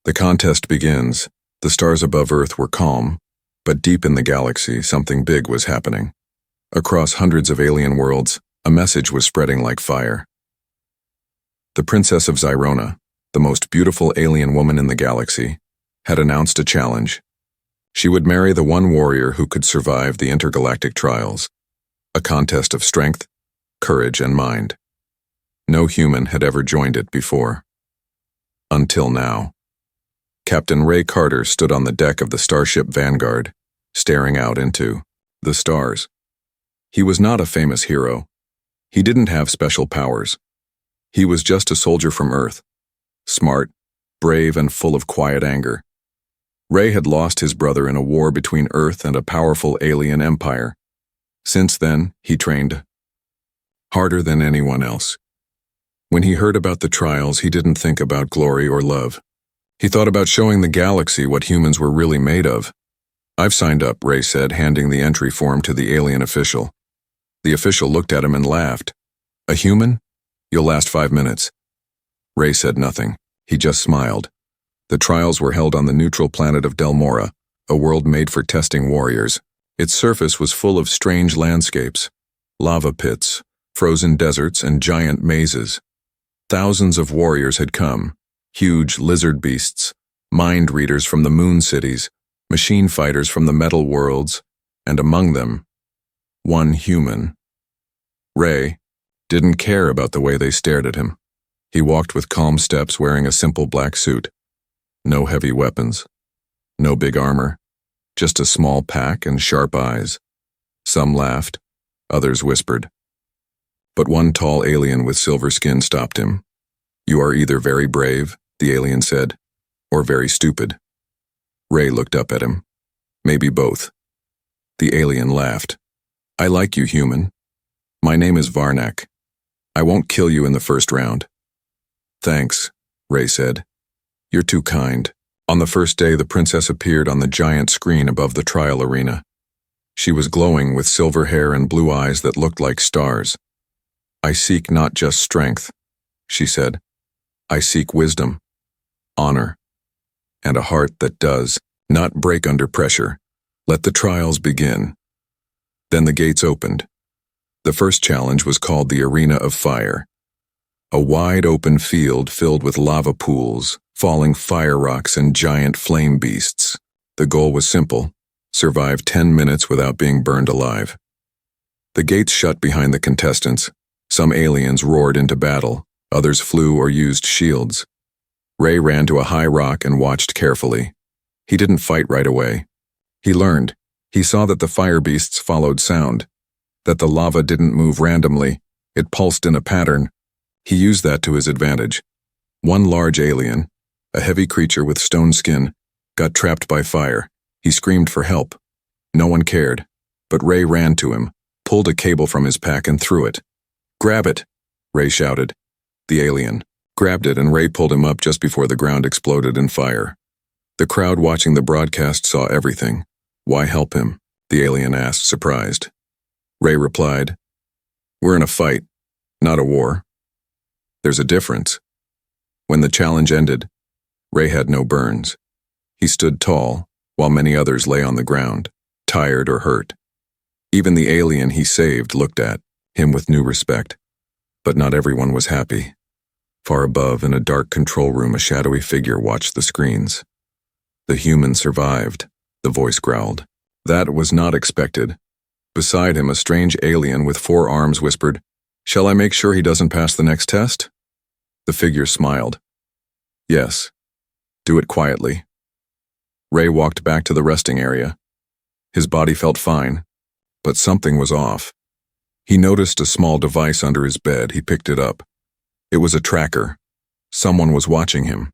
The contest begins. The stars above Earth were calm, but deep in the galaxy, something big was happening. Across hundreds of alien worlds, a message was spreading like fire. The Princess of Zyrona, the most beautiful alien woman in the galaxy, had announced a challenge. She would marry the one warrior who could survive the intergalactic trials, a contest of strength, courage, and mind. No human had ever joined it before. Until now. Captain Ray Carter stood on the deck of the starship Vanguard, staring out into the stars. He was not a famous hero. He didn't have special powers. He was just a soldier from Earth, smart, brave, and full of quiet anger. Ray had lost his brother in a war between Earth and a powerful alien empire. Since then, he trained harder than anyone else. When he heard about the trials, he didn't think about glory or love. He thought about showing the galaxy what humans were really made of. "I've signed up," Ray said, handing the entry form to the alien official. The official looked at him and laughed. "A human? You'll last 5 minutes." Ray said nothing. He just smiled. The trials were held on the neutral planet of Delmora, a world made for testing warriors. Its surface was full of strange landscapes, lava pits, frozen deserts, and giant mazes. Thousands of warriors had come, huge lizard beasts, mind readers from the moon cities, machine fighters from the metal worlds, and among them, one human. Ray didn't care about the way they stared at him. He walked with calm steps, wearing a simple black suit. No heavy weapons, no big armor, just a small pack and sharp eyes. Some laughed, others whispered. But one tall alien with silver skin stopped him. "You are either very brave," the alien said, "or very stupid." Ray looked up at him. "Maybe both." The alien laughed. "I like you, human. My name is Varnak. I won't kill you in the first round." "Thanks," Ray said. "You're too kind." On the first day, the princess appeared on the giant screen above the trial arena. She was glowing with silver hair and blue eyes that looked like stars. "I seek not just strength," she said. "I seek wisdom, honor, and a heart that does not break under pressure. Let the trials begin." Then the gates opened. The first challenge was called the Arena of Fire. A wide open field filled with lava pools, falling fire rocks, and giant flame beasts. The goal was simple: survive 10 minutes without being burned alive. The gates shut behind the contestants. Some aliens roared into battle, others flew or used shields. Ray ran to a high rock and watched carefully. He didn't fight right away. He learned. He saw that the fire beasts followed sound, that the lava didn't move randomly, it pulsed in a pattern. He used that to his advantage. One large alien, a heavy creature with stone skin, got trapped by fire. He screamed for help. No one cared, but Ray ran to him, pulled a cable from his pack and threw it. "Grab it!" Ray shouted. The alien grabbed it, and Ray pulled him up just before the ground exploded in fire. The crowd watching the broadcast saw everything. "Why help him?" the alien asked, surprised. Ray replied, "We're in a fight, not a war. There's a difference." When the challenge ended, Ray had no burns. He stood tall, while many others lay on the ground, tired or hurt. Even the alien he saved looked at him with new respect. But not everyone was happy. Far above, in a dark control room, a shadowy figure watched the screens. "The human survived," the voice growled. "That was not expected." Beside him, a strange alien with 4 arms whispered, "Shall I make sure he doesn't pass the next test?" The figure smiled. "Yes. Do it quietly." Ray walked back to the resting area. His body felt fine, but something was off. He noticed a small device under his bed. He picked it up. It was a tracker. Someone was watching him.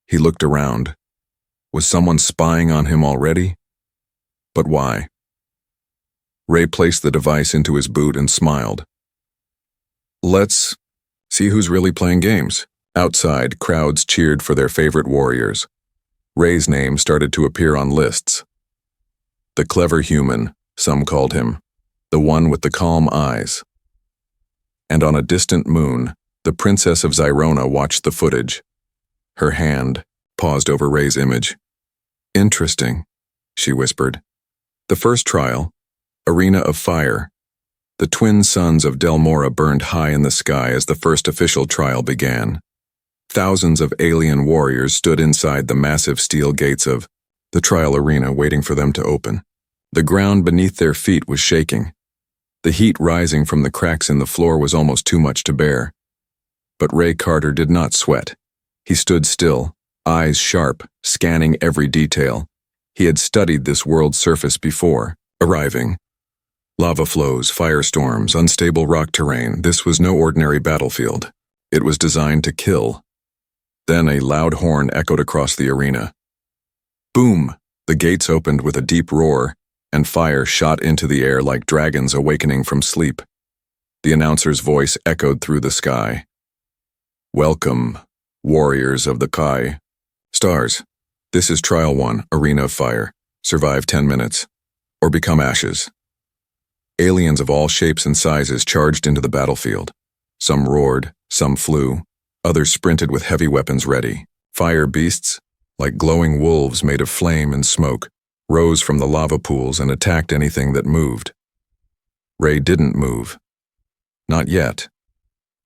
He looked around. Was someone spying on him already? But why? Ray placed the device into his boot and smiled. "Let's see who's really playing games." Outside, crowds cheered for their favorite warriors. Ray's name started to appear on lists. The clever human, some called him. The one with the calm eyes. And on a distant moon, the Princess of Zyrona watched the footage. Her hand, paused over Ray's image. Interesting, she whispered. The first trial, Arena of Fire. The twin suns of Delmora burned high in the sky as the first official trial began. Thousands of alien warriors stood inside the massive steel gates of the trial arena waiting for them to open. The ground beneath their feet was shaking. The heat rising from the cracks in the floor was almost too much to bear. But Ray Carter did not sweat. He stood still, eyes sharp, scanning every detail. He had studied this world's surface before, arriving. Lava flows, firestorms, unstable rock terrain. This was no ordinary battlefield. It was designed to kill. Then a loud horn echoed across the arena. Boom! The gates opened with a deep roar, and fire shot into the air like dragons awakening from sleep. The announcer's voice echoed through the sky. Welcome, warriors of the Kai. Stars, this is Trial 1, Arena of Fire. Survive 10 minutes, or become ashes. Aliens of all shapes and sizes charged into the battlefield. Some roared, some flew, others sprinted with heavy weapons ready. Fire beasts, like glowing wolves made of flame and smoke, rose from the lava pools and attacked anything that moved. Ray didn't move. Not yet.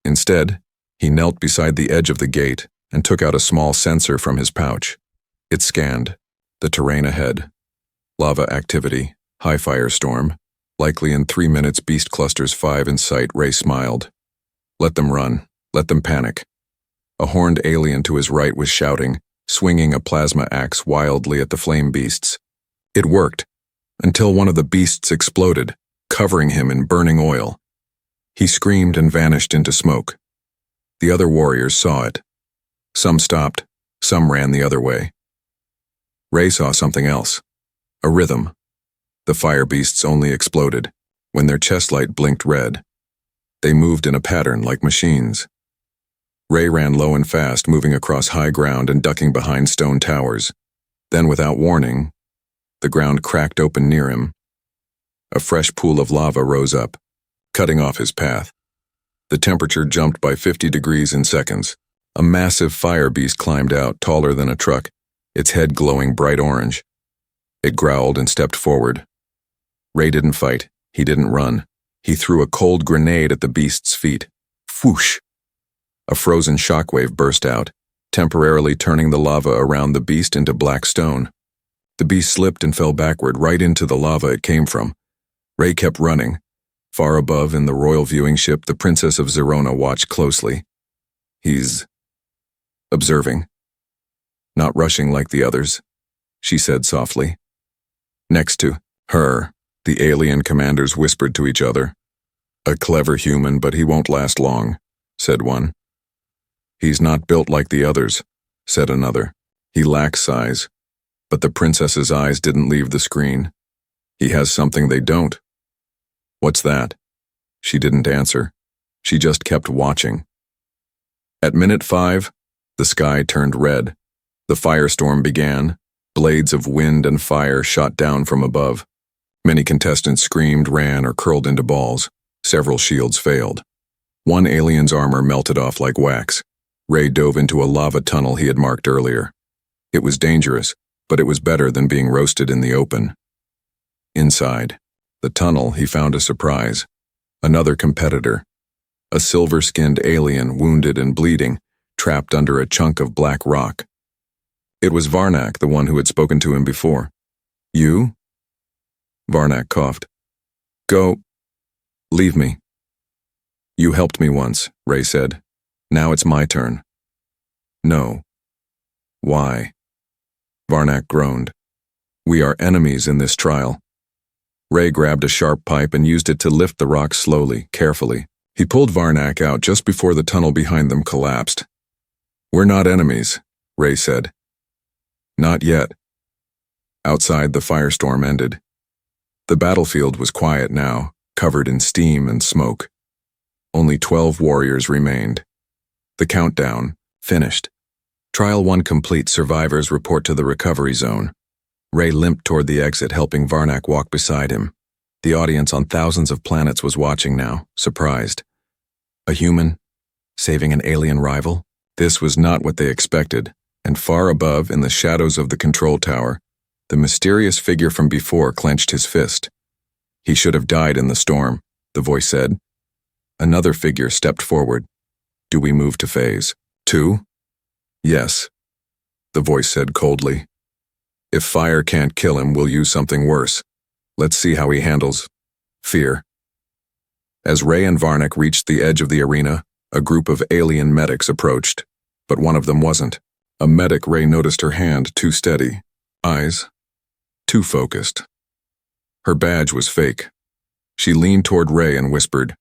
Instead, he knelt beside the edge of the gate and took out a small sensor from his pouch. It scanned the terrain ahead. Lava activity, high firestorm, likely in 3 minutes, beast clusters 5 in sight. Ray smiled. Let them run. Let them panic. A horned alien to his right was shouting, swinging a plasma axe wildly at the flame beasts. It worked, until one of the beasts exploded, covering him in burning oil. He screamed and vanished into smoke. The other warriors saw it. Some stopped, some ran the other way. Ray saw something else. A rhythm. The fire beasts only exploded when their chest light blinked red. They moved in a pattern like machines. Ray ran low and fast, moving across high ground and ducking behind stone towers. Then, without warning, the ground cracked open near him. A fresh pool of lava rose up, cutting off his path. The temperature jumped by 50 degrees in seconds. A massive fire beast climbed out, taller than a truck, its head glowing bright orange. It growled and stepped forward. Ray didn't fight. He didn't run. He threw a cold grenade at the beast's feet. Whoosh! A frozen shockwave burst out, temporarily turning the lava around the beast into black stone. The beast slipped and fell backward right into the lava it came from. Ray kept running. Far above in the royal viewing ship, the Princess of Zerona watched closely. He's observing. Not rushing like the others, she said softly. Next to her, the alien commanders whispered to each other. A clever human, but he won't last long, said one. He's not built like the others, said another. He lacks size. But the princess's eyes didn't leave the screen. He has something they don't. What's that? She didn't answer. She just kept watching. At minute 5, the sky turned red. The firestorm began. Blades of wind and fire shot down from above. Many contestants screamed, ran, or curled into balls. Several shields failed. One alien's armor melted off like wax. Ray dove into a lava tunnel he had marked earlier. It was dangerous, but it was better than being roasted in the open. Inside the tunnel, he found a surprise. Another competitor. A silver-skinned alien, wounded and bleeding, trapped under a chunk of black rock. It was Varnak, the one who had spoken to him before. You? Varnak coughed. Go. Leave me. You helped me once, Ray said. Now it's my turn. No. Why? Varnak groaned. We are enemies in this trial. Ray grabbed a sharp pipe and used it to lift the rock slowly, carefully. He pulled Varnak out just before the tunnel behind them collapsed. We're not enemies, Ray said. Not yet. Outside, the firestorm ended. The battlefield was quiet now, covered in steam and smoke. Only 12 warriors remained. The countdown finished. Trial 1 complete. Survivors report to the recovery zone. Ray limped toward the exit, helping Varnak walk beside him. The audience on thousands of planets was watching now, surprised. A human? Saving an alien rival? This was not what they expected. And far above, in the shadows of the control tower, the mysterious figure from before clenched his fist. He should have died in the storm, the voice said. Another figure stepped forward. Do we move to phase 2? Yes, the voice said coldly. If fire can't kill him, we'll use something worse. Let's see how he handles fear. As Ray and Varnick reached the edge of the arena, a group of alien medics approached, but one of them wasn't. A medic, Ray noticed her hand too steady, eyes too focused. Her badge was fake. She leaned toward Ray and whispered,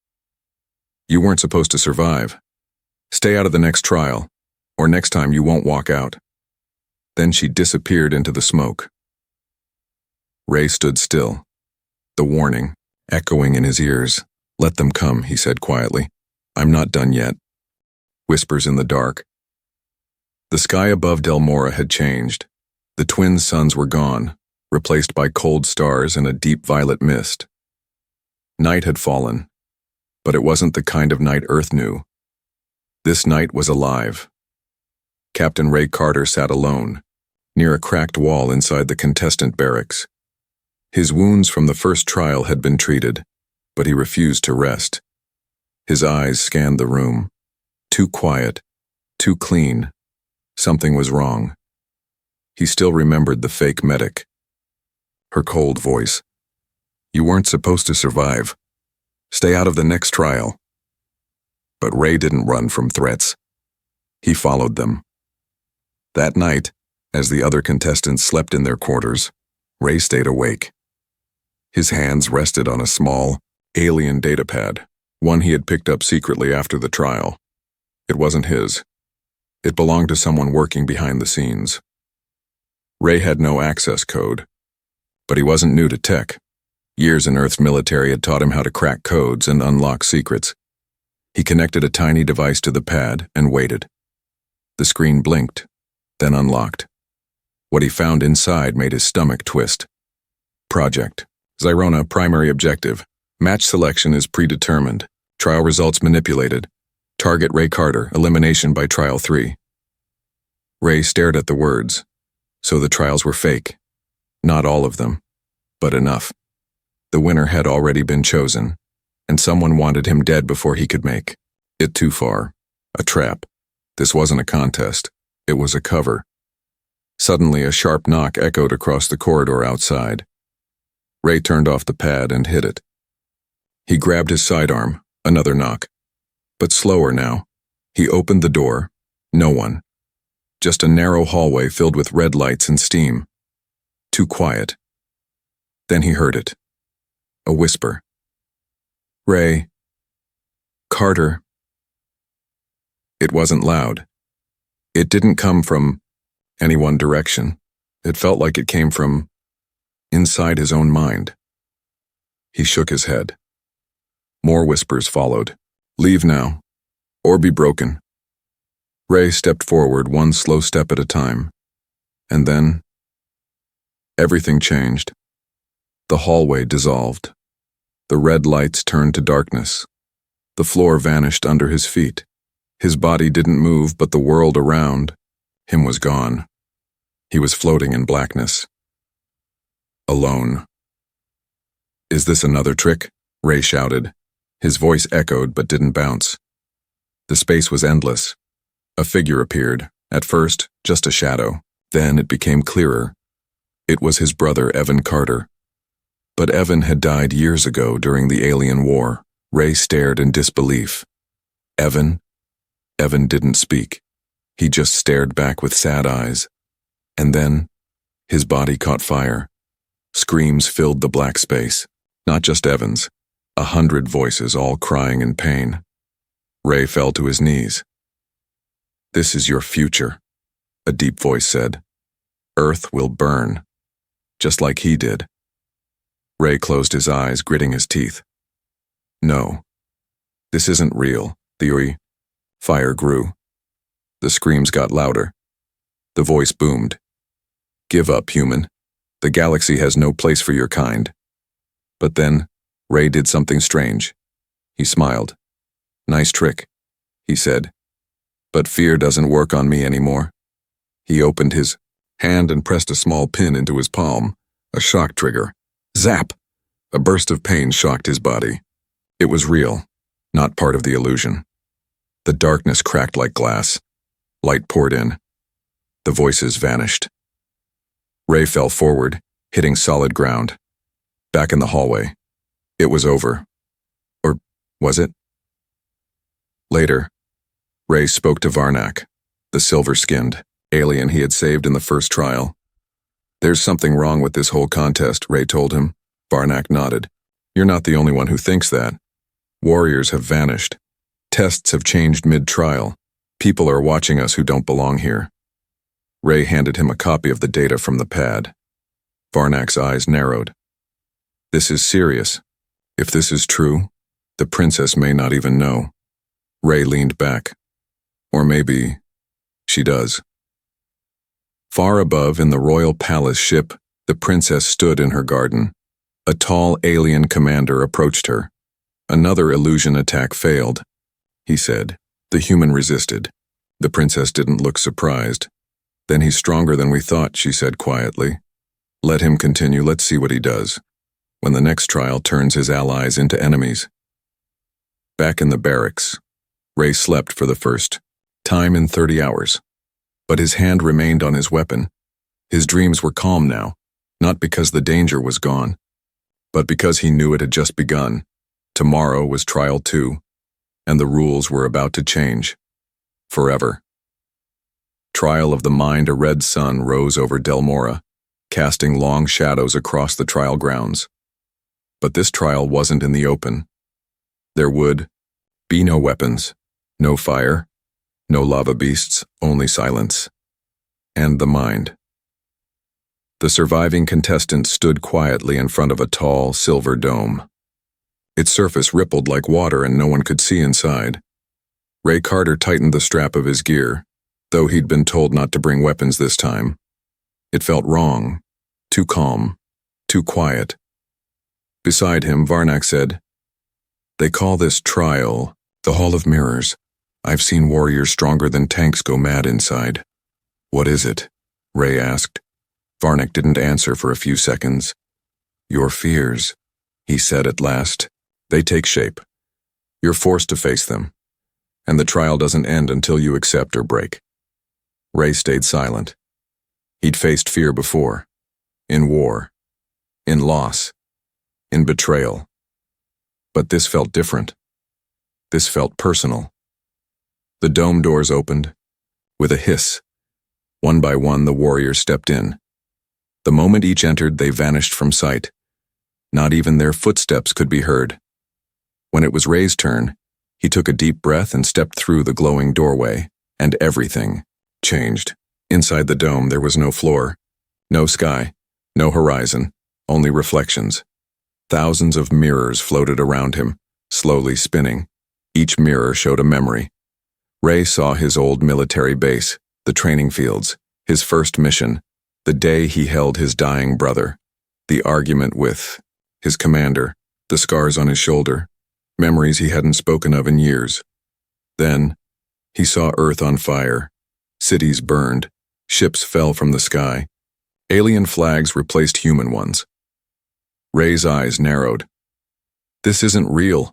"You weren't supposed to survive. Stay out of the next trial, or next time you won't walk out." Then she disappeared into the smoke. Ray stood still, the warning echoing in his ears. "Let them come," he said quietly. "I'm not done yet." Whispers in the dark. The sky above Delmora had changed. The twin suns were gone, replaced by cold stars and a deep violet mist. Night had fallen, but it wasn't the kind of night Earth knew. This night was alive. Captain Ray Carter sat alone, near a cracked wall inside the contestant barracks. His wounds from the first trial had been treated, but he refused to rest. His eyes scanned the room. Too quiet, too clean. Something was wrong. He still remembered the fake medic. Her cold voice. "You weren't supposed to survive. Stay out of the next trial." But Ray didn't run from threats. He followed them. That night, as the other contestants slept in their quarters, Ray stayed awake. His hands rested on a small, alien datapad, one he had picked up secretly after the trial. It wasn't his. It belonged to someone working behind the scenes. Ray had no access code, but he wasn't new to tech. Years in Earth's military had taught him how to crack codes and unlock secrets. He connected a tiny device to the pad and waited. The screen blinked, then unlocked. What he found inside made his stomach twist. Project Zyrona, primary objective. Match selection is predetermined. Trial results manipulated. Target Ray Carter, elimination by trial 3. Ray stared at the words. So the trials were fake. Not all of them, but enough. The winner had already been chosen, and someone wanted him dead before he could make it too far. A trap. This wasn't a contest. It was a cover. Suddenly, a sharp knock echoed across the corridor outside. Ray turned off the pad and hit it. He grabbed his sidearm, another knock. But slower now. He opened the door. No one. Just a narrow hallway filled with red lights and steam. Too quiet. Then he heard it. A whisper. "Ray. Carter." It wasn't loud. It didn't come from any one direction. It felt like it came from inside his own mind. He shook his head. More whispers followed. "Leave now, or be broken." Ray stepped forward, one slow step at a time. And then, everything changed. The hallway dissolved. The red lights turned to darkness. The floor vanished under his feet. His body didn't move, but the world around him was gone. He was floating in blackness. Alone. "Is this another trick?" Ray shouted. His voice echoed but didn't bounce. The space was endless. A figure appeared, at first just a shadow. Then it became clearer. It was his brother, Evan Carter. But Evan had died years ago during the alien war. Ray stared in disbelief. Evan? Evan didn't speak. He just stared back with sad eyes. And then, his body caught fire. Screams filled the black space. Not just Evan's. 100 voices, all crying in pain. Ray fell to his knees. "This is your future," a deep voice said. "Earth will burn, just like he did." Ray closed his eyes, gritting his teeth. "No, this isn't real." The fire grew. The screams got louder. The voice boomed. "Give up, human. The galaxy has no place for your kind." But then, Ray did something strange. He smiled. "Nice trick," he said. "But fear doesn't work on me anymore." He opened his hand and pressed a small pin into his palm, a shock trigger. Zap! A burst of pain shocked his body. It was real, not part of the illusion. The darkness cracked like glass. Light poured in. The voices vanished. Ray fell forward, hitting solid ground. Back in the hallway. It was over. Or was it? Later, Ray spoke to Varnak, the silver-skinned alien he had saved in the first trial. There's something wrong with this whole contest, Ray told him. Varnak nodded. You're not the only one who thinks that. Warriors have vanished. Tests have changed mid-trial. People are watching us who don't belong here. Ray handed him a copy of the data from the pad. Varnak's eyes narrowed. This is serious. If this is true, the princess may not even know. Ray leaned back. Or maybe she does. Far above in the royal palace ship, the princess stood in her garden. A tall alien commander approached her. Another illusion attack failed, he said. The human resisted. The princess didn't look surprised. Then he's stronger than we thought, she said quietly. Let him continue, let's see what he does. When the next trial turns his allies into enemies. Back in the barracks, Ray slept for the first time in 30 hours. But his hand remained on his weapon. His dreams were calm now, not because the danger was gone, but because he knew it had just begun. Tomorrow was trial 2, and the rules were about to change. Forever. Trial of the Mind. A red sun rose over Delmora, casting long shadows across the trial grounds. But this trial wasn't in the open. There would be no weapons, no fire, no lava beasts, only silence. And the mind. The surviving contestant stood quietly in front of a tall, silver dome. Its surface rippled like water and no one could see inside. Ray Carter tightened the strap of his gear, though he'd been told not to bring weapons this time. It felt wrong, too calm, too quiet. Beside him, Varnak said, They call this trial the Hall of Mirrors. I've seen warriors stronger than tanks go mad inside. What is it? Ray asked. Varnak didn't answer for a few seconds. Your fears, he said at last. They take shape. You're forced to face them. And the trial doesn't end until you accept or break. Ray stayed silent. He'd faced fear before. In war. In loss. In betrayal. But this felt different. This felt personal. The dome doors opened. With a hiss. One by one, the warriors stepped in. The moment each entered, they vanished from sight. Not even their footsteps could be heard. When it was Ray's turn, he took a deep breath and stepped through the glowing doorway, and everything changed. Inside the dome, there was no floor, no sky, no horizon, only reflections. Thousands of mirrors floated around him, slowly spinning. Each mirror showed a memory. Ray saw his old military base, the training fields, his first mission, the day he held his dying brother, the argument with his commander, the scars on his shoulder, memories he hadn't spoken of in years. Then, he saw Earth on fire, cities burned, ships fell from the sky, alien flags replaced human ones. Ray's eyes narrowed. This isn't real.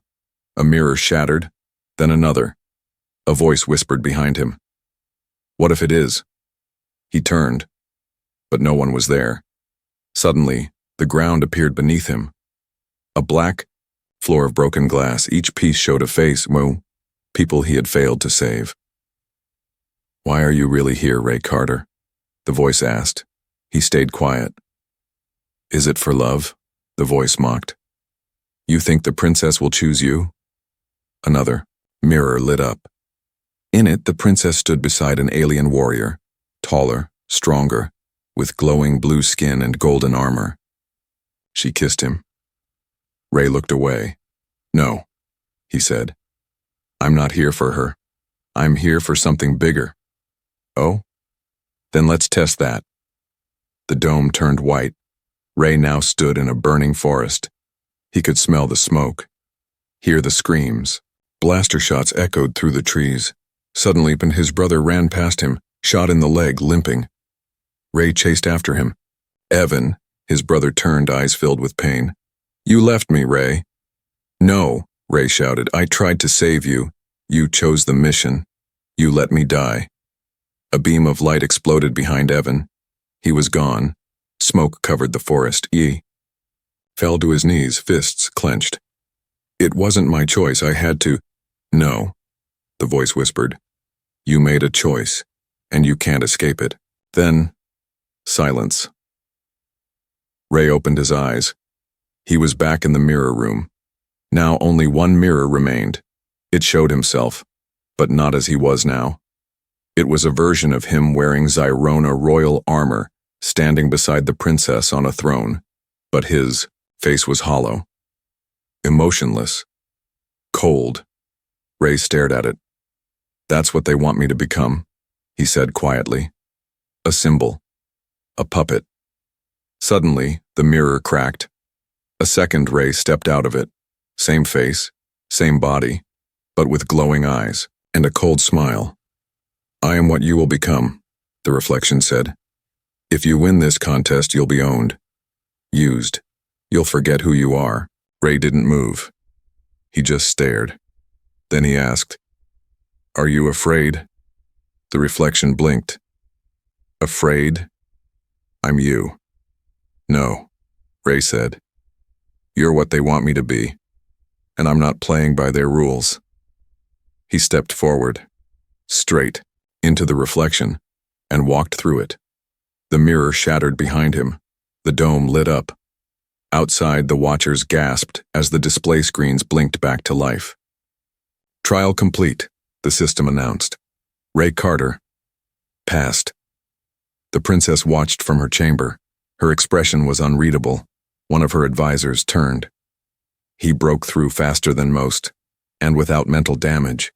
A mirror shattered, then another. A voice whispered behind him. What if it is? He turned, but no one was there. Suddenly, the ground appeared beneath him. A black floor of broken glass. Each piece showed a face, people he had failed to save. Why are you really here, Ray Carter? The voice asked. He stayed quiet. Is it for love? The voice mocked. You think the princess will choose you? Another mirror lit up. In it, the princess stood beside an alien warrior, taller, stronger, with glowing blue skin and golden armor. She kissed him. Ray looked away. No, he said. I'm not here for her. I'm here for something bigger. Oh? Then let's test that. The dome turned white. Ray now stood in a burning forest. He could smell the smoke, hear the screams. Blaster shots echoed through the trees. Suddenly, his brother ran past him, Shot in the leg, limping. Ray chased after him. Evan, his brother turned, eyes filled with pain. You left me, Ray. No, Ray shouted. I tried to save you. You chose the mission. You let me die. A beam of light exploded behind Evan. He was gone. Smoke covered the forest. He fell to his knees, fists clenched. It wasn't my choice. I had to. No, the voice whispered. You made a choice, and you can't escape it. Then, silence. Ray opened his eyes. He was back in the mirror room. Now only one mirror remained. It showed himself, but not as he was now. It was a version of him wearing Zyrona royal armor, standing beside the princess on a throne, but his face was hollow, emotionless, cold. Ray stared at it. That's what they want me to become, he said quietly. A symbol. A puppet. Suddenly, the mirror cracked. A second Ray stepped out of it. Same face, same body, but with glowing eyes and a cold smile. I am what you will become, the reflection said. If you win this contest, you'll be owned. Used. You'll forget who you are. Ray didn't move. He just stared. Then he asked, Are you afraid? The reflection blinked. Afraid? I'm you. No, Ray said. You're what they want me to be, and I'm not playing by their rules. He stepped forward, straight, into the reflection, and walked through it. The mirror shattered behind him. The dome lit up. Outside, the watchers gasped as the display screens blinked back to life. Trial complete, the system announced. Ray Carter passed. The princess watched from her chamber. Her expression was unreadable. One of her advisors turned. He broke through faster than most, and without mental damage.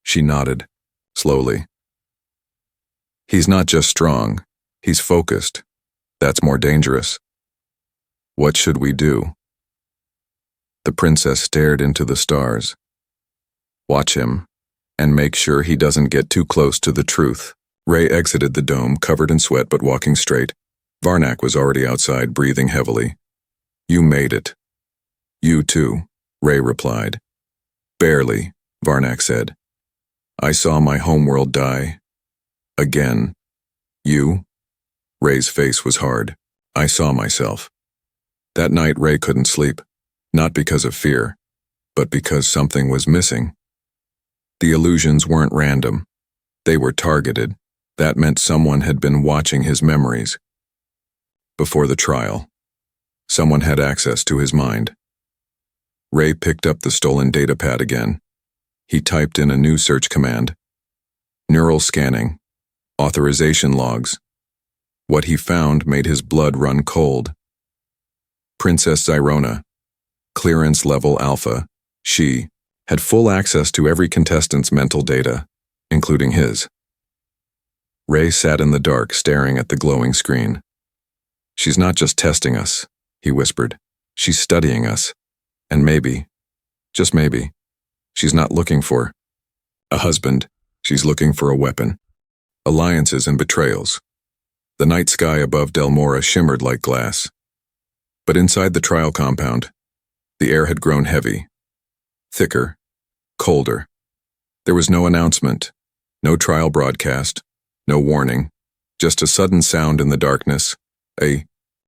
She nodded, slowly. He's not just strong, he's focused. That's more dangerous. What should we do? The princess stared into the stars. Watch him, and make sure he doesn't get too close to the truth. Ray exited the dome, covered in sweat but walking straight. Varnak was already outside, breathing heavily. You made it. You too, Ray replied. Barely, Varnak said. I saw my homeworld die. Again. You? Ray's face was hard. I saw myself. That night Ray couldn't sleep, not because of fear, but because something was missing. The illusions weren't random. They were targeted. That meant someone had been watching his memories. Before the trial, someone had access to his mind. Ray picked up the stolen datapad again. He typed in a new search command. Neural scanning. Authorization logs. What he found made his blood run cold. Princess Zyrona. Clearance level alpha. She had full access to every contestant's mental data, including his. Ray sat in the dark, staring at the glowing screen. She's not just testing us, he whispered. She's studying us. And maybe, just maybe, she's not looking for a husband. She's looking for a weapon. Alliances and betrayals. The night sky above Delmora shimmered like glass. But inside the trial compound, the air had grown heavy, thicker, colder. There was no announcement, no trial broadcast, no warning, just a sudden sound in the darkness, a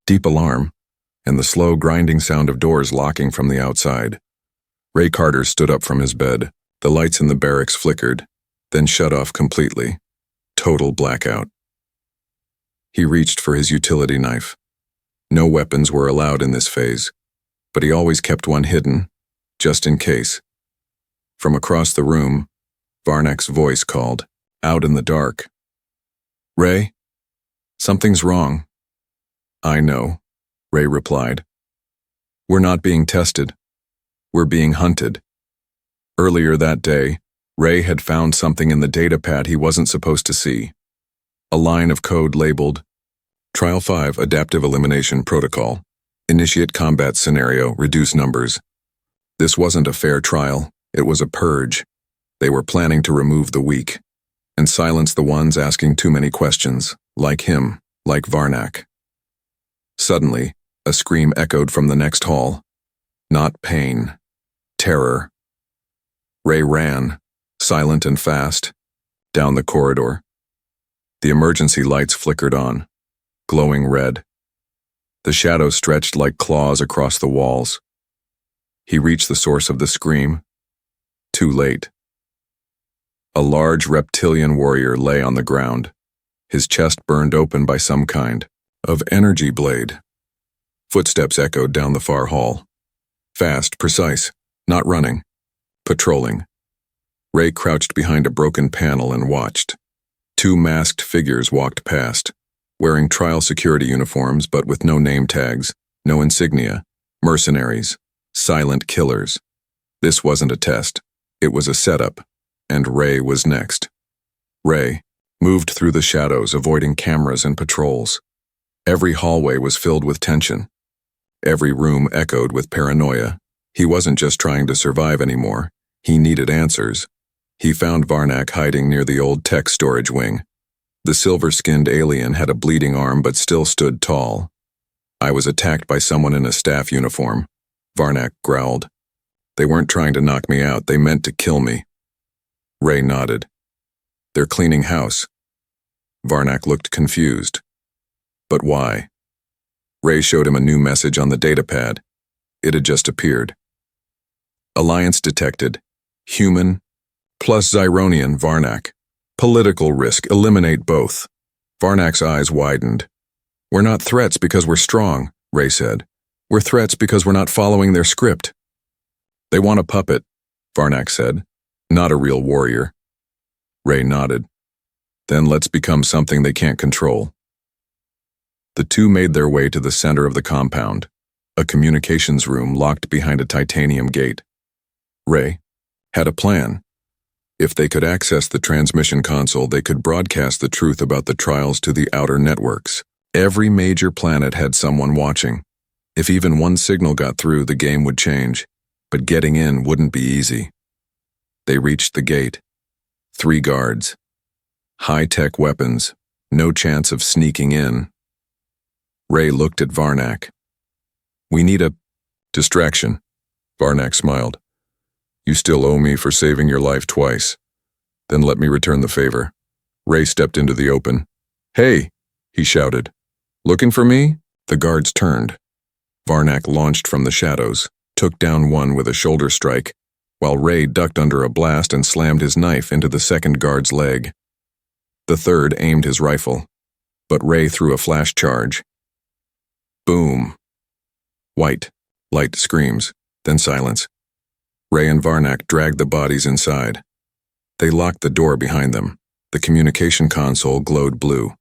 deep alarm, and the slow grinding sound of doors locking from the outside. Ray Carter stood up from his bed. The lights in the barracks flickered, then shut off completely. Total blackout. He reached for his utility knife. No weapons were allowed in this phase, but he always kept one hidden, just in case. From across the room, Varnak's voice called, out in the dark. Ray? Something's wrong. I know, Ray replied. We're not being tested. We're being hunted. Earlier that day, Ray had found something in the datapad he wasn't supposed to see. A line of code labeled, Trial 5 Adaptive Elimination Protocol. Initiate combat scenario, reduce numbers. This wasn't a fair trial, it was a purge. They were planning to remove the weak. and silence the ones asking too many questions, like him, like Varnak. Suddenly, a scream echoed from the next hall. Not pain. Terror. Ray ran, silent and fast, down the corridor. The emergency lights flickered on, glowing red. The shadows stretched like claws across the walls. He reached the source of the scream. Too late. A large reptilian warrior lay on the ground, his chest burned open by some kind of energy blade. Footsteps echoed down the far hall. Fast, precise, not running, patrolling. Ray crouched behind a broken panel and watched. Two masked figures walked past, wearing trial security uniforms but with no name tags, no insignia, mercenaries, silent killers. This wasn't a test, it was a setup, and Ray was next. Ray moved through the shadows, avoiding cameras and patrols. Every hallway was filled with tension. Every room echoed with paranoia. He wasn't just trying to survive anymore, he needed answers. He found Varnak hiding near the old tech storage wing. The silver-skinned alien had a bleeding arm but still stood tall. I was attacked by someone in a staff uniform, Varnak growled. They weren't trying to knock me out, they meant to kill me. Ray nodded. They're cleaning house. Varnak looked confused. But why? Ray showed him a new message on the datapad. It had just appeared. Alliance detected. Human plus Zyronian Varnak. Political risk. Eliminate both. Varnak's eyes widened. We're not threats because we're strong, Ray said. We're threats because we're not following their script. They want a puppet, Varnak said. Not a real warrior. Ray nodded. Then let's become something they can't control. The two made their way to the center of the compound, a communications room locked behind a titanium gate. Ray had a plan. If they could access the transmission console, they could broadcast the truth about the trials to the outer networks. Every major planet had someone watching. If even one signal got through, the game would change, but getting in wouldn't be easy. They reached the gate. 3 guards. High-tech weapons, no chance of sneaking in. Ray looked at Varnak. We need a distraction. Varnak smiled. You still owe me for saving your life twice. Then let me return the favor. Ray stepped into the open. Hey, he shouted. Looking for me? The guards turned. Varnak launched from the shadows, took down one with a shoulder strike, while Ray ducked under a blast and slammed his knife into the second guard's leg. The third aimed his rifle, but Ray threw a flash charge. Boom. White, light screams, then silence. Ray and Varnak dragged the bodies inside. They locked the door behind them. The communication console glowed blue.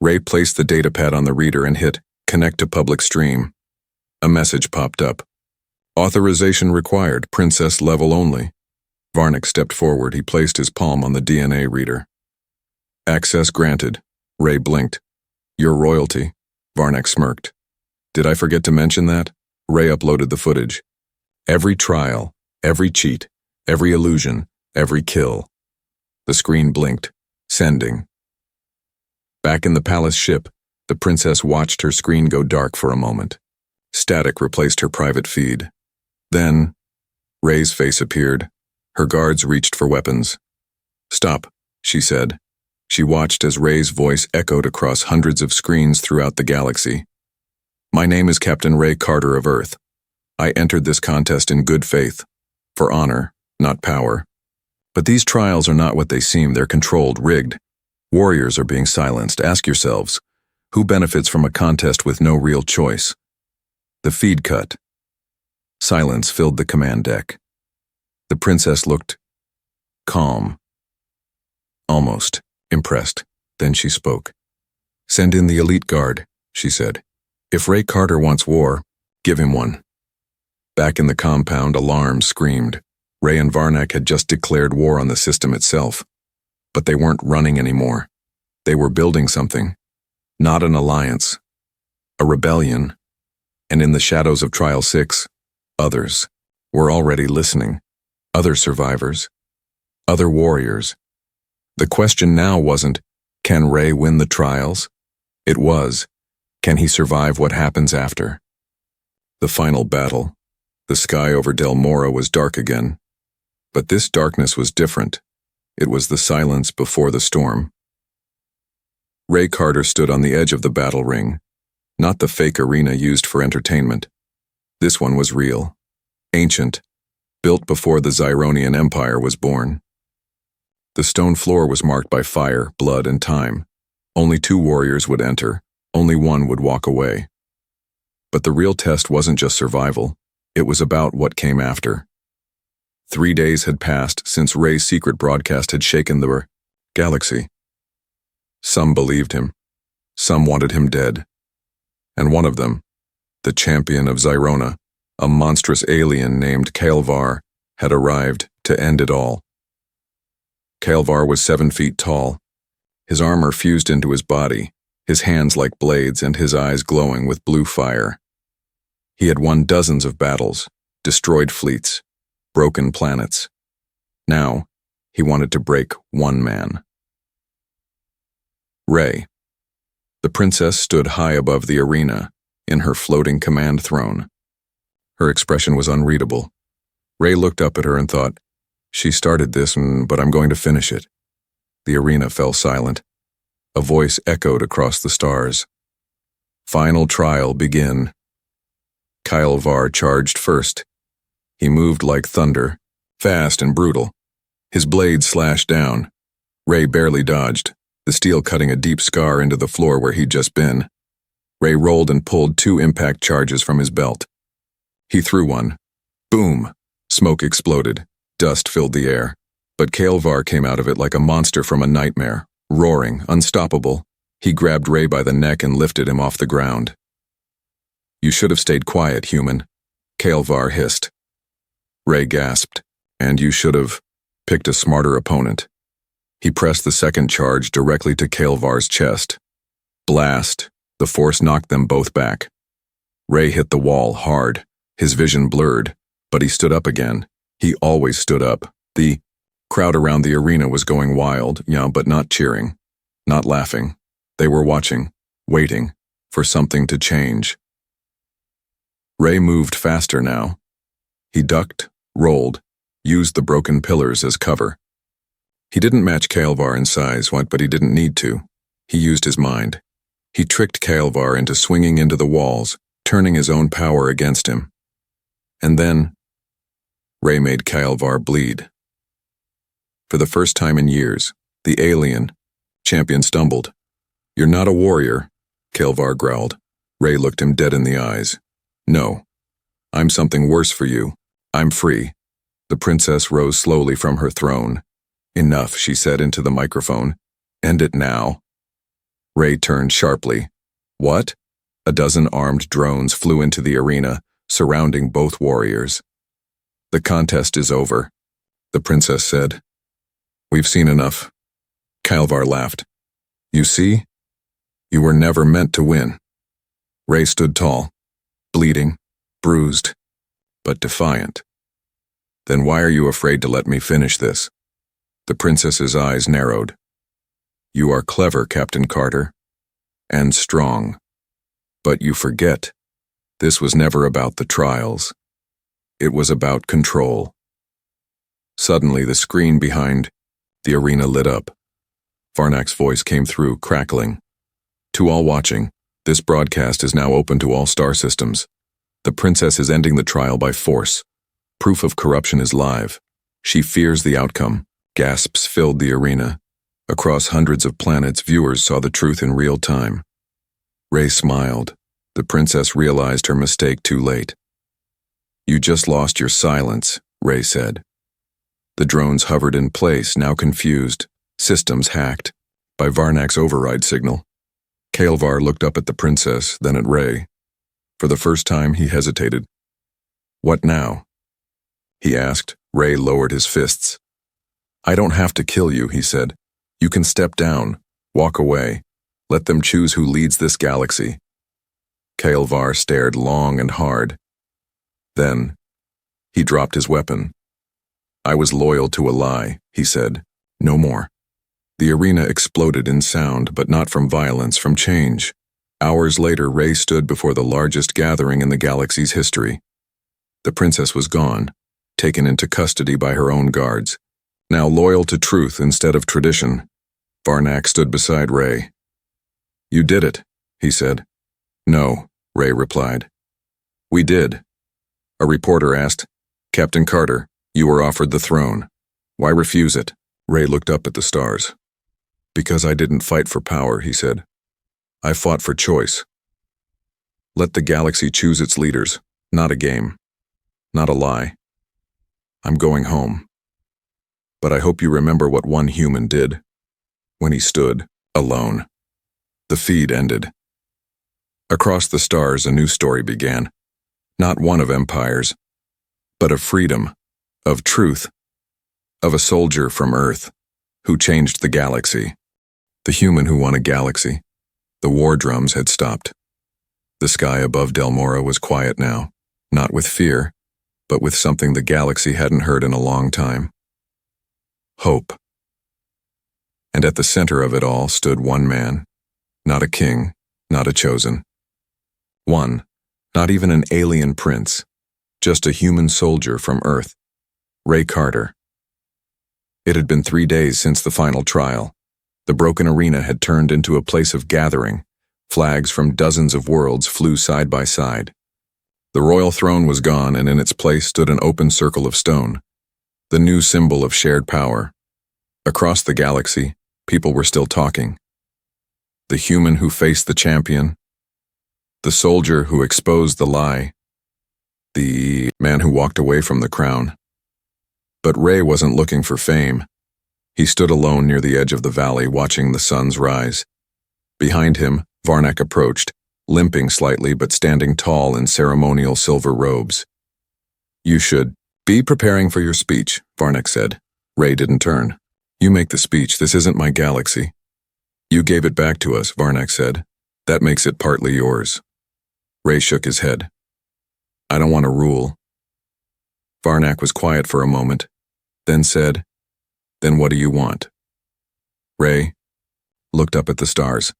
Ray placed the datapad on the reader and hit Connect to Public Stream. A message popped up. Authorization required, princess level only. Varnak stepped forward. He placed his palm on the DNA reader. Access granted. Ray blinked. Your royalty. Varnak smirked. Did I forget to mention that? Ray uploaded the footage. Every trial, every cheat, every illusion, every kill. The screen blinked. Sending. Back in the palace ship, the princess watched her screen go dark for a moment. Static replaced her private feed. Then, Ray's face appeared. Her guards reached for weapons. Stop, she said. She watched as Ray's voice echoed across hundreds of screens throughout the galaxy. My name is Captain Ray Carter of Earth. I entered this contest in good faith, for honor, not power. But these trials are not what they seem. They're controlled, rigged. Warriors are being silenced. Ask yourselves, who benefits from a contest with no real choice? The feed cut. Silence filled the command deck. The princess looked calm, almost impressed. Then she spoke. Send in the elite guard, she said. If Ray Carter wants war, give him one. Back in the compound, alarms screamed. Ray and Varnak had just declared war on the system itself. But they weren't running anymore. They were building something. Not an alliance. A rebellion. And in the shadows of Trial 6, others were already listening. Other survivors. Other warriors. The question now wasn't, can Ray win the trials? It was, can he survive what happens after? The final battle. The sky over Del Moro was dark again. But this darkness was different. It was the silence before the storm. Ray Carter stood on the edge of the battle ring, not the fake arena used for entertainment. This one was real, ancient, built before the Zyronian Empire was born. The stone floor was marked by fire, blood, and time. Only 2 warriors would enter, only one would walk away. But the real test wasn't just survival, it was about what came after. 3 days had passed since Ray's secret broadcast had shaken the galaxy. Some believed him, some wanted him dead. And one of them, the champion of Zyrona, a monstrous alien named Kael'var, had arrived to end it all. Kael'var was 7 feet tall. His armor fused into his body, his hands like blades and his eyes glowing with blue fire. He had won dozens of battles, destroyed fleets, broken planets. Now, he wanted to break one man. Ray. The princess stood high above the arena, in her floating command throne. Her expression was unreadable. Ray looked up at her and thought, she started this, but I'm going to finish it. The arena fell silent. A voice echoed across the stars. Final trial begin. Kael'var charged first. He moved like thunder, fast and brutal. His blade slashed down. Ray barely dodged, the steel cutting a deep scar into the floor where he'd just been. Ray rolled and pulled 2 impact charges from his belt. He threw one. Boom! Smoke exploded. Dust filled the air. But Kael'var came out of it like a monster from a nightmare, roaring, unstoppable. He grabbed Ray by the neck and lifted him off the ground. You should have stayed quiet, human, Kael'var hissed. Ray gasped. And you should have picked a smarter opponent. He pressed the second charge directly to Kael'var's chest. Blast! The force knocked them both back. Ray hit the wall hard, his vision blurred, but he stood up again. He always stood up. The crowd around the arena was going wild, but not cheering, not laughing. They were watching, waiting, for something to change. Ray moved faster now. He ducked, rolled, used the broken pillars as cover. He didn't match Kael'var in size, but he didn't need to. He used his mind. He tricked Kael'var into swinging into the walls, turning his own power against him. And then, Ray made Kael'var bleed. For the first time in years, the alien champion stumbled. You're not a warrior, Kael'var growled. Ray looked him dead in the eyes. No, I'm something worse for you. I'm free. The princess rose slowly from her throne. Enough, she said into the microphone. End it now. Ray turned sharply. What? A dozen armed drones flew into the arena, surrounding both warriors. The contest is over, the princess said. We've seen enough. Kael'var laughed. You see? You were never meant to win. Ray stood tall, bleeding, bruised, but defiant. Then why are you afraid to let me finish this? The princess's eyes narrowed. You are clever, Captain Carter, and strong. But you forget, this was never about the trials. It was about control. Suddenly, the screen behind the arena lit up. Varnak's voice came through, crackling. To all watching, this broadcast is now open to all star systems. The princess is ending the trial by force. Proof of corruption is live. She fears the outcome. Gasps filled the arena. Across hundreds of planets, viewers saw the truth in real time. Ray smiled. The princess realized her mistake too late. You just lost your silence, Ray said. The drones hovered in place, now confused, systems hacked, by Varnak's override signal. Kael'var looked up at the princess, then at Ray. For the first time, he hesitated. What now? He asked. Ray lowered his fists. I don't have to kill you, he said. You can step down, walk away. Let them choose who leads this galaxy. Kael'var stared long and hard. Then, he dropped his weapon. I was loyal to a lie, he said. No more. The arena exploded in sound, but not from violence, from change. Hours later, Rey stood before the largest gathering in the galaxy's history. The princess was gone, taken into custody by her own guards. Now loyal to truth instead of tradition, Varnak stood beside Rey. "You did it," he said. "No," Rey replied. "We did." A reporter asked, "Captain Carter, you were offered the throne. Why refuse it?" Rey looked up at the stars. "Because I didn't fight for power," he said. "I fought for choice. Let the galaxy choose its leaders, not a game, not a lie. I'm going home. But I hope you remember what one human did when he stood alone." The feed ended. Across the stars, a new story began. Not one of empires, but of freedom, of truth, of a soldier from Earth who changed the galaxy. The human who won a galaxy. The war drums had stopped. The sky above Del Mora was quiet now, not with fear, but with something the galaxy hadn't heard in a long time. Hope. And at the center of it all stood one man, not a king, not a chosen. One, not even an alien prince, just a human soldier from Earth, Rey Carter. It had been 3 days since the final trial. The broken arena had turned into a place of gathering. Flags from dozens of worlds flew side by side. The royal throne was gone, and in its place stood an open circle of stone, the new symbol of shared power. Across the galaxy, people were still talking. The human who faced the champion, the soldier who exposed the lie, the man who walked away from the crown. But Rey wasn't looking for fame. He stood alone near the edge of the valley, watching the suns rise. Behind him, Varnak approached, limping slightly but standing tall in ceremonial silver robes. "You should be preparing for your speech," Varnak said. Rey didn't turn. "You make the speech. This isn't my galaxy." "You gave it back to us," Varnak said. "That makes it partly yours." Rey shook his head. "I don't want to rule." Varnak was quiet for a moment, then said, "Then what do you want?" Rey looked up at the stars.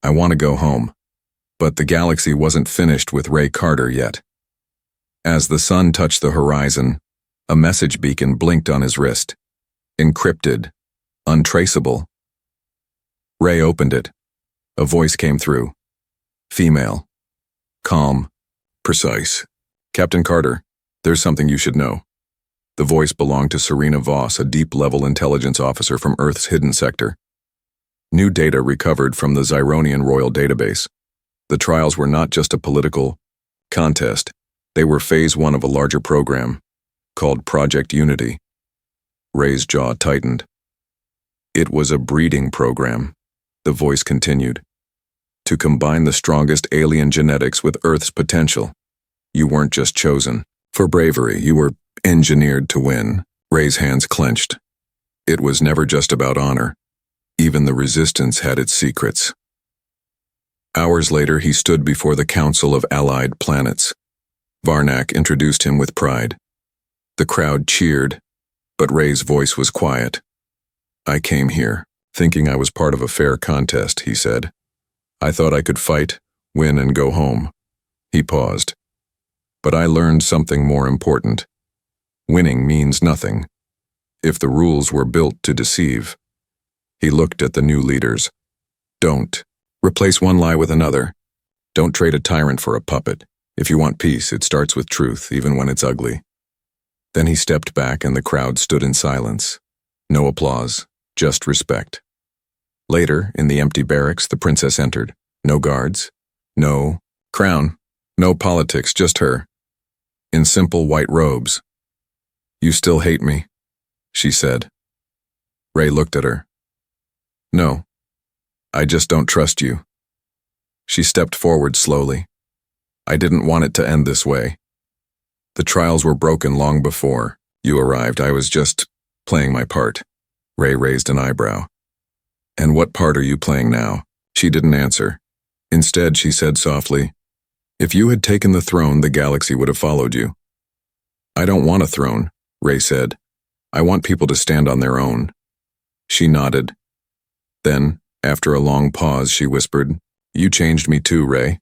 "I want to go home." But the galaxy wasn't finished with Rey Carter yet. As the sun touched the horizon, a message beacon blinked on his wrist. Encrypted, untraceable. Rey opened it. A voice came through. Female. Calm. Precise. "Captain Carter, there's something you should know." The voice belonged to Serena Voss, a deep-level intelligence officer from Earth's hidden sector. New data recovered from the Zyronian Royal Database. The trials were not just a political contest. They were phase 1 of a larger program called Project Unity. Rey's jaw tightened. It was a breeding program, the voice continued, to combine the strongest alien genetics with Earth's potential. You weren't just chosen for bravery, you were engineered to win. Rey's hands clenched. It was never just about honor. Even the resistance had its secrets. Hours later, he stood before the Council of Allied Planets. Varnak introduced him with pride. The crowd cheered, but Rey's voice was quiet. "I came here, thinking I was part of a fair contest," he said. "I thought I could fight, win, and go home." He paused. "But I learned something more important. Winning means nothing if the rules were built to deceive." He looked at the new leaders. "Don't replace one lie with another. Don't trade a tyrant for a puppet. If you want peace, it starts with truth, even when it's ugly." Then he stepped back and the crowd stood in silence. No applause, just respect. Later, in the empty barracks, the princess entered. No guards, no crown, no politics, just her. In simple white robes. "You still hate me," she said. Rey looked at her. "No. I just don't trust you." She stepped forward slowly. "I didn't want it to end this way. The trials were broken long before you arrived. I was just playing my part." Rey raised an eyebrow. "And what part are you playing now?" She didn't answer. Instead, she said softly, "If you had taken the throne, the galaxy would have followed you." "I don't want a throne," Rey said. "I want people to stand on their own." She nodded. Then, after a long pause, she whispered, "You changed me too, Ray."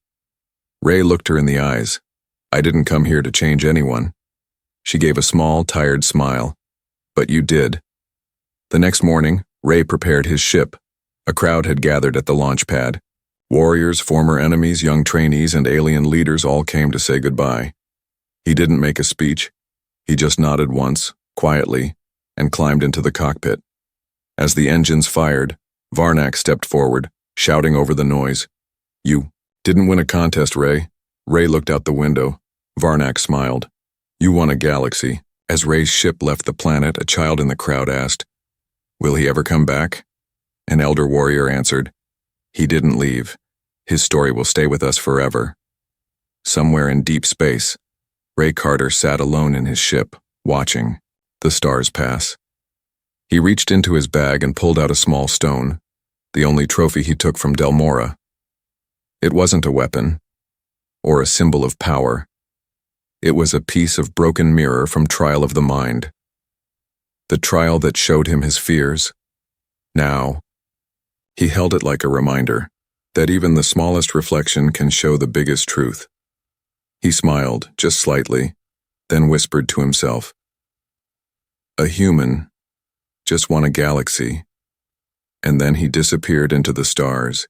Ray looked her in the eyes. "I didn't come here to change anyone." She gave a small, tired smile. "But you did." The next morning, Ray prepared his ship. A crowd had gathered at the launch pad. Warriors, former enemies, young trainees, and alien leaders all came to say goodbye. He didn't make a speech. He just nodded once, quietly, and climbed into the cockpit. As the engines fired, Varnak stepped forward, shouting over the noise, "You didn't win a contest, Ray." Ray looked out the window. Varnak smiled. "You won a galaxy." As Ray's ship left the planet, a child in the crowd asked, "Will he ever come back?" An elder warrior answered, "He didn't leave. His story will stay with us forever." Somewhere in deep space, Ray Carter sat alone in his ship, watching the stars pass. He reached into his bag and pulled out a small stone, the only trophy he took from Delmora. It wasn't a weapon, or a symbol of power. It was a piece of broken mirror from Trial of the Mind. The trial that showed him his fears. Now, he held it like a reminder that even the smallest reflection can show the biggest truth. He smiled, just slightly, then whispered to himself, "A human just won a galaxy." And then he disappeared into the stars,